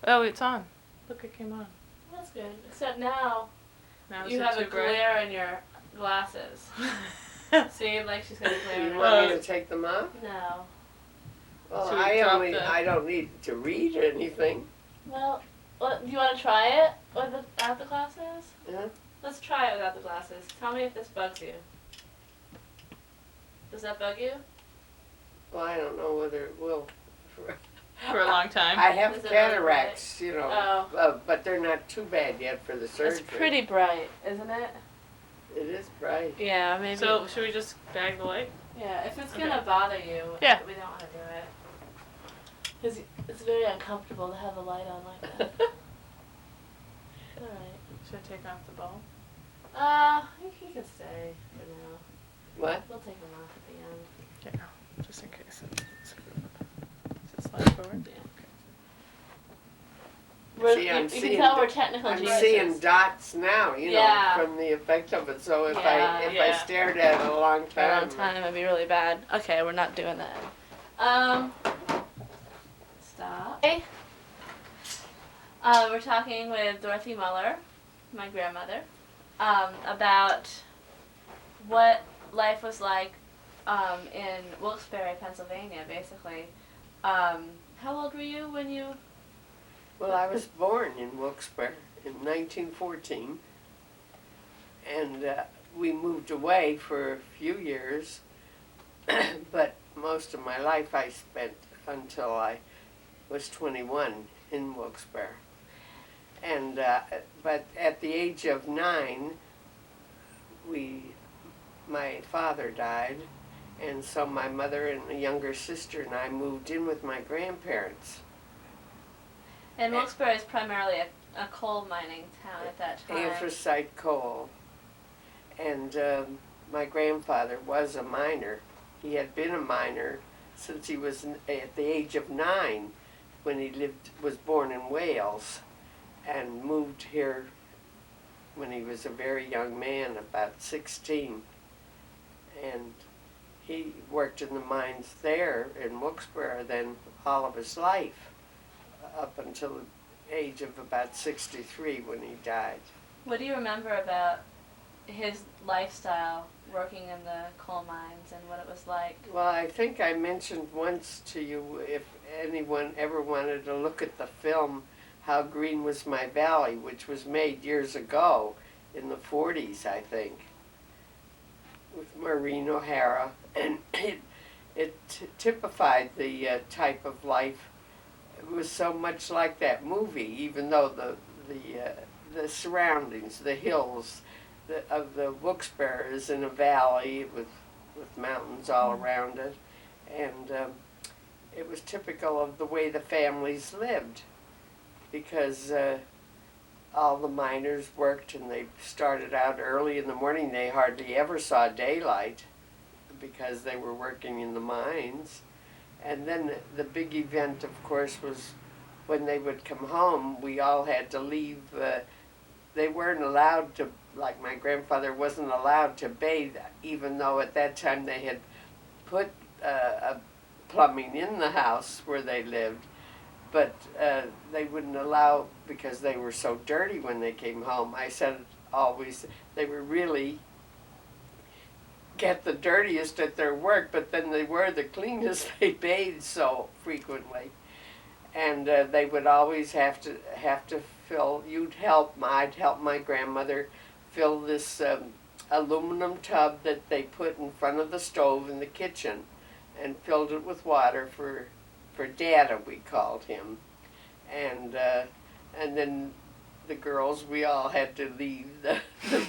Oh, it's on. Look, it came on. That's good. Except now you it have too a glare in your glasses. See, like she's got a glare in You her want me glasses. to take them off? No. Well, Should we drop I don't need to read anything. Well, do you want to try it without the glasses? Yeah. Let's try it without the glasses. Tell me if this bugs you. Does that bug you? Well, I don't know whether it will. For a long time. I have Is it cataracts, you know, Oh. but they're not too bad yet for the surgery. It's pretty bright, isn't it? It is bright. Yeah, maybe. So, should we just bag the light? Yeah, if it's Okay. gonna bother you, Yeah. we don't want to do it. Because it's very uncomfortable to have the light on like that. Alright. Should I take off the bulb? You can stay for now. What? We'll take them off at the end. Yeah, just in case. Does it slide forward? Yeah. See, You can tell we're technical I'm geniuses. seeing dots now, you know, Yeah. from the effect of it. So if Yeah. I stared at it a long For a time, long time, it'd be really bad. Okay, we're not doing that. Stop. Okay. We're talking with Dorothy Muller, my grandmother, about what life was like in Wilkes-Barre, Pennsylvania, basically. How old were you when you... well, I was born in Wilkes-Barre in 1914, and we moved away for a few years, but most of my life I spent until I was 21 in Wilkes-Barre. And but at the age of 9, my father died, and so my mother and a younger sister and I moved in with my grandparents. And Wilkes-Barre is primarily a coal mining town at that time. Anthracite coal. And my grandfather was a miner. He had been a miner since he was at the age of 9 when he was born in Wales and moved here when he was a very young man, about 16. And he worked in the mines there in Wilkes-Barre then all of his life, up until the age of about 63 when he died. What do you remember about his lifestyle working in the coal mines and what it was like? Well, I think I mentioned once to you, if anyone ever wanted to look at the film How Green Was My Valley, which was made years ago in the 40s, I think, with Maureen O'Hara, and it typified the type of life. It was so much like that movie, even though the surroundings, the hills of the Wilkes-Barre is in a valley with mountains all around it, and it was typical of the way the families lived, because all the miners worked, and they started out early in the morning. They hardly ever saw daylight because they were working in the mines. And then the big event, of course, was when they would come home, we all had to leave. They weren't allowed to, like my grandfather wasn't allowed to bathe, even though at that time they had put plumbing in the house where they lived. But they wouldn't allow, because they were so dirty when they came home. I said always they were really get the dirtiest at their work, but then they were the cleanest. They bathed so frequently, and they would always have to fill. I'd help my grandmother fill this aluminum tub that they put in front of the stove in the kitchen, and filled it with water for Dada, we called him, and then the girls, we all had to leave the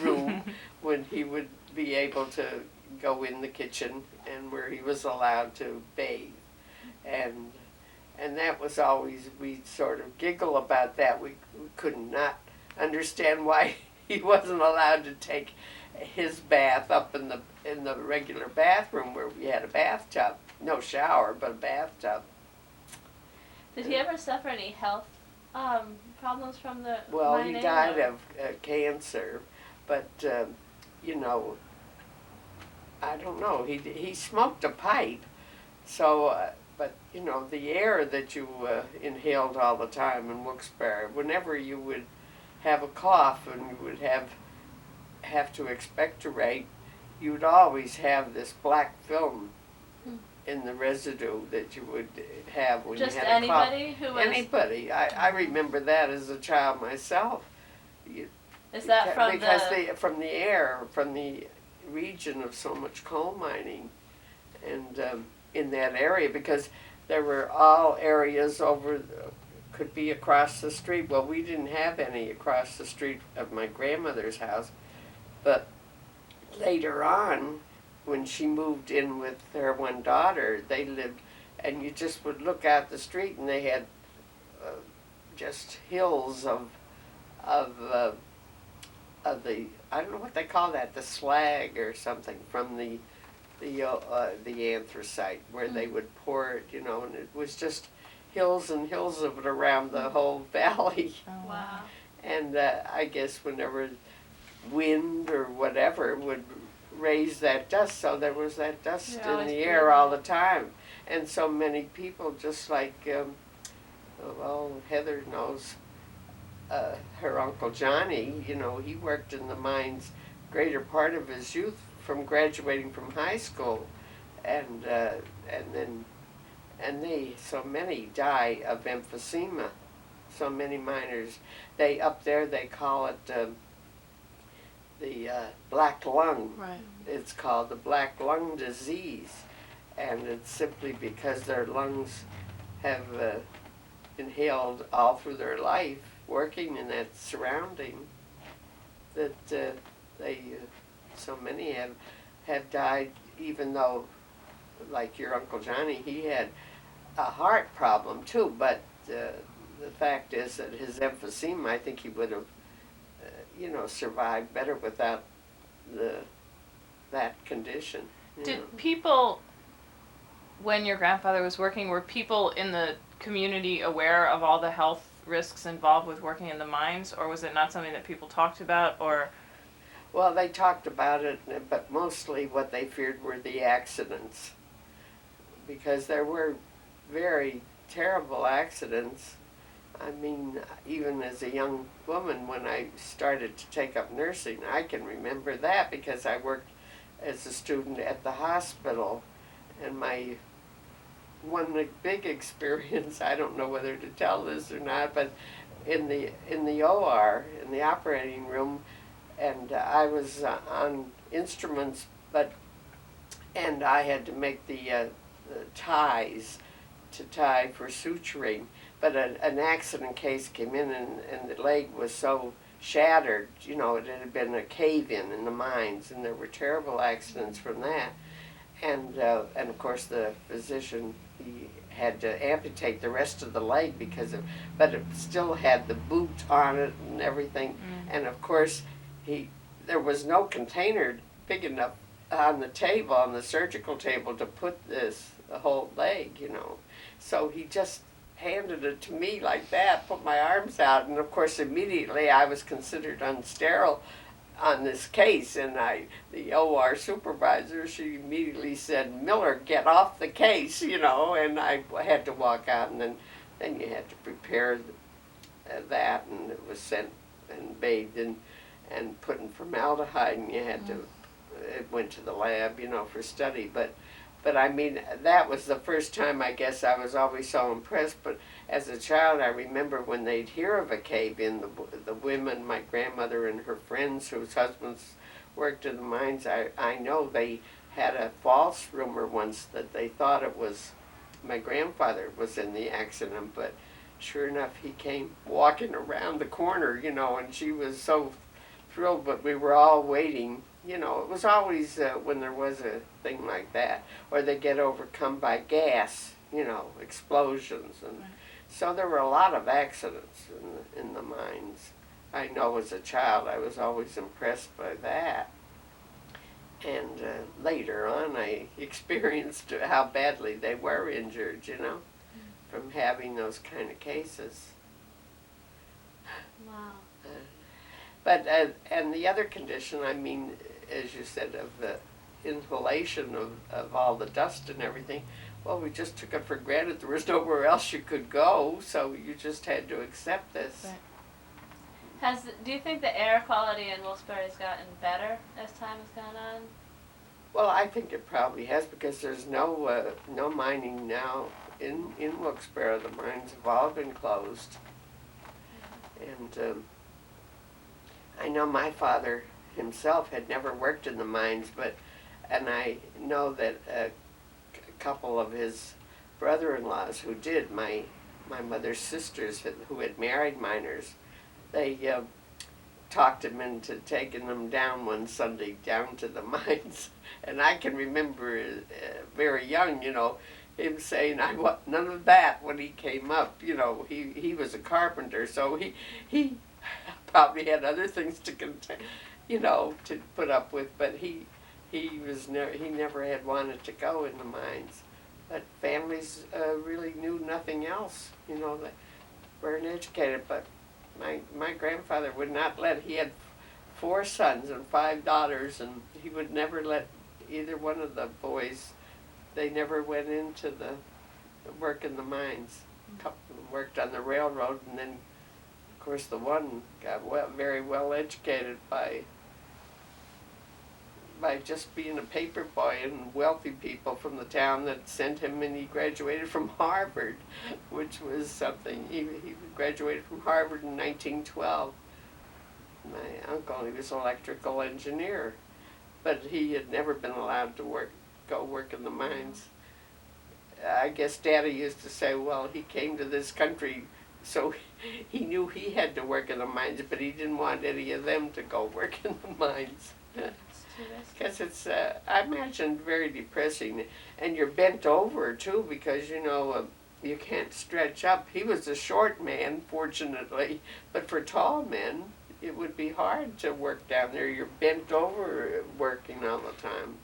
room when he would be able to go in the kitchen and where he was allowed to bathe, and that was always, we sort of giggle about that. We could not understand why he wasn't allowed to take his bath up in the regular bathroom where we had a bathtub, no shower but a bathtub. Did he ever suffer any health problems from the Well, mining? he died of cancer, but you know, I don't know. He smoked a pipe, so but you know, the air that you inhaled all the time in Wilkes-Barre, whenever you would have a cough and you would have to expectorate, you'd always have this black film in the residue that you would have when Just you had a cough. anybody who was. Anybody. I remember that as a child myself. Is that from because the? from the air, from the region of so much coal mining, and in that area, because there were all areas over, could be across the street. Well, we didn't have any across the street of my grandmother's house, but later on, when she moved in with her one daughter, they lived, and you just would look out the street, and they had just hills of the, I don't know what they call that, the slag or something from the anthracite, where they would pour it, you know, and it was just hills and hills of it around the whole valley. Oh, Wow. And I guess whenever wind or whatever would raise that dust, so there was that dust You're in always the air breathing. all the time. And so many people, just like, well, Heather knows her Uncle Johnny, you know, he worked in the mines greater part of his youth from graduating from high school. And they, so many die of emphysema. So many miners, up there they call it the black lung. right. It's called the black lung disease, and it's simply because their lungs have inhaled all through their life, working in that surrounding, that so many have died, even though, like your Uncle Johnny, he had a heart problem too, but the fact is that his emphysema, I think he would have, you know, survived better without that condition. You know. Did people, when your grandfather was working, were people in the community aware of all the health risks involved with working in the mines, or was it not something that people talked about, or? Well, they talked about it, but mostly what they feared were the accidents, because there were very terrible accidents. I mean, even as a young woman, when I started to take up nursing, I can remember that because I worked as a student at the hospital, and my one big experience, I don't know whether to tell this or not, but in the OR, in the operating room, and I was on instruments, and I had to make the ties to tie for suturing, but an accident case came in, and the leg was so shattered, you know, it had been a cave-in in the mines, and there were terrible accidents from that. And of course the physician, he had to amputate the rest of the leg but it still had the boot on it and everything. And of course there was no container big enough on the table, on the surgical table, to put the whole leg, you know. So he just handed it to me like that, put my arms out, and of course immediately I was considered unsterile on this case, and the OR supervisor, she immediately said, "Miller, get off the case," you know, and I had to walk out, and then you had to prepare that, and it was sent and bathed and put in formaldehyde, and you had to, it went to the lab, you know, for study, but I mean, that was the first time, I guess, I was always so impressed. But as a child, I remember when they'd hear of a cave-in, the women, my grandmother and her friends whose husbands worked in the mines, I know they had a false rumor once that they thought it was my grandfather was in the accident, but sure enough, he came walking around the corner, you know, and she was so thrilled, but we were all waiting. You know, it was always when there was a thing like that, or they get overcome by gas, you know, explosions. And so there were a lot of accidents in the mines. I know as a child I was always impressed by that. And later on I experienced how badly they were injured, you know, from having those kind of cases. Wow. But, and the other condition, I mean, as you said, of the inhalation of all the dust and everything, well, we just took it for granted. There was nowhere else you could go, so you just had to accept this. Right. Do you think the air quality in Wilkes-Barre has gotten better as time has gone on? Well, I think it probably has, because there's no mining now in Wilkes-Barre. The mines have all been closed. And I know my father himself had never worked in the mines, and I know that a couple of his brother-in-laws who did, my mother's sisters who had married miners, they talked him into taking them down one Sunday down to the mines. And I can remember very young, him saying, "I want none of that" when he came up. He was a carpenter, so he probably had other things to to put up with, but he never had wanted to go in the mines. But families really knew nothing else. They weren't educated. But my grandfather would not let. He had 4 sons and 5 daughters, and he would never let either one of the boys. They never went into the work in the mines. A couple of them worked on the railroad, and then, of course, the one got very well educated by just being a paper boy, and wealthy people from the town that sent him, and he graduated from Harvard, which was something. He graduated from Harvard in 1912. My uncle, he was an electrical engineer, but he had never been allowed to go work in the mines. I guess Daddy used to say, well, he came to this country, so he knew he had to work in the mines, but he didn't want any of them to go work in the mines. Because it's, I imagine, very depressing. And you're bent over, too, because, you can't stretch up. He was a short man, fortunately, but for tall men, it would be hard to work down there. You're bent over working all the time.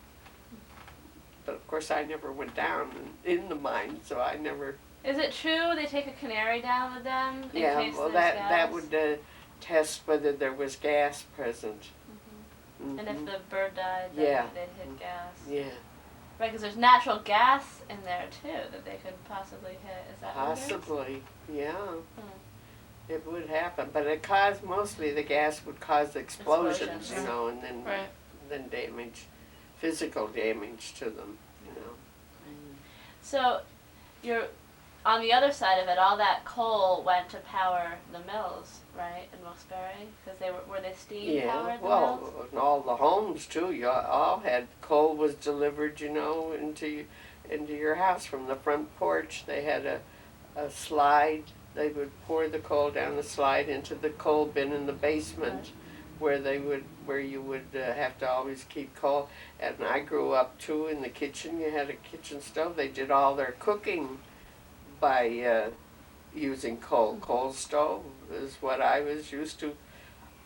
But, of course, I never went down in the mine, so I never... Is it true they take a canary down with them in case well, there's that gas? would test whether there was gas present. And if the bird died, then they'd hit gas. Yeah. Right, because there's natural gas in there, too, that they could possibly hit. Is that what it is? Possibly, yeah. It would happen, but it caused, mostly the gas would cause explosions, and then then physical damage to them, So, you're on the other side of it. All that coal went to power the mills, right, in Wilkes-Barre, because were they steam powered? Well, and all the homes too. You all had coal was delivered, into your house from the front porch. They had a slide. They would pour the coal down the slide into the coal bin in the basement, where you would have to always keep coal. And I grew up too in the kitchen. You had a kitchen stove. They did all their cooking by using coal. Coal stove is what I was used to.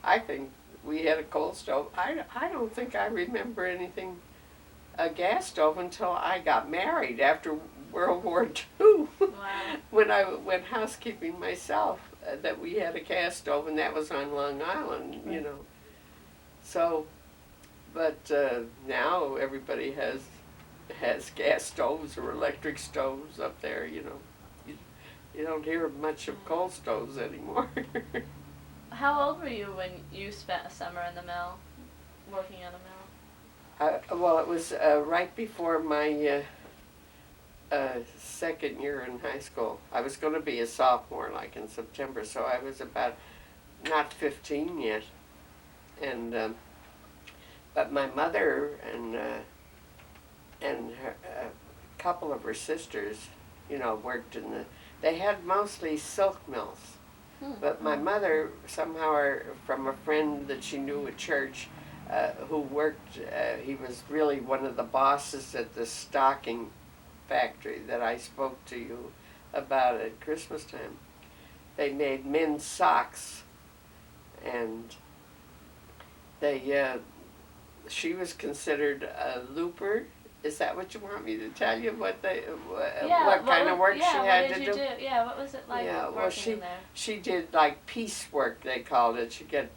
I think we had a coal stove. I don't think I remember a gas stove until I got married after World War II. Wow. When I went housekeeping myself, that we had a gas stove, and that was on Long Island, So, but now everybody has gas stoves or electric stoves up there, You don't hear much of coal stoves anymore. How old were you when you spent a summer in the mill, working in the mill? Well, it was right before my second year in high school. I was going to be a sophomore, like in September, so I was about not 15 yet. And but my mother and a couple of her sisters, worked in the. They had mostly silk mills, but my mother somehow, from a friend that she knew at church, who worked, he was really one of the bosses at the stocking factory that I spoke to you about at Christmas time. They made men's socks, and she was considered a looper. Is that what you want me to tell you? What kind of work she had to do? Yeah, what was it like working in there? She did like piecework, they called it. She'd get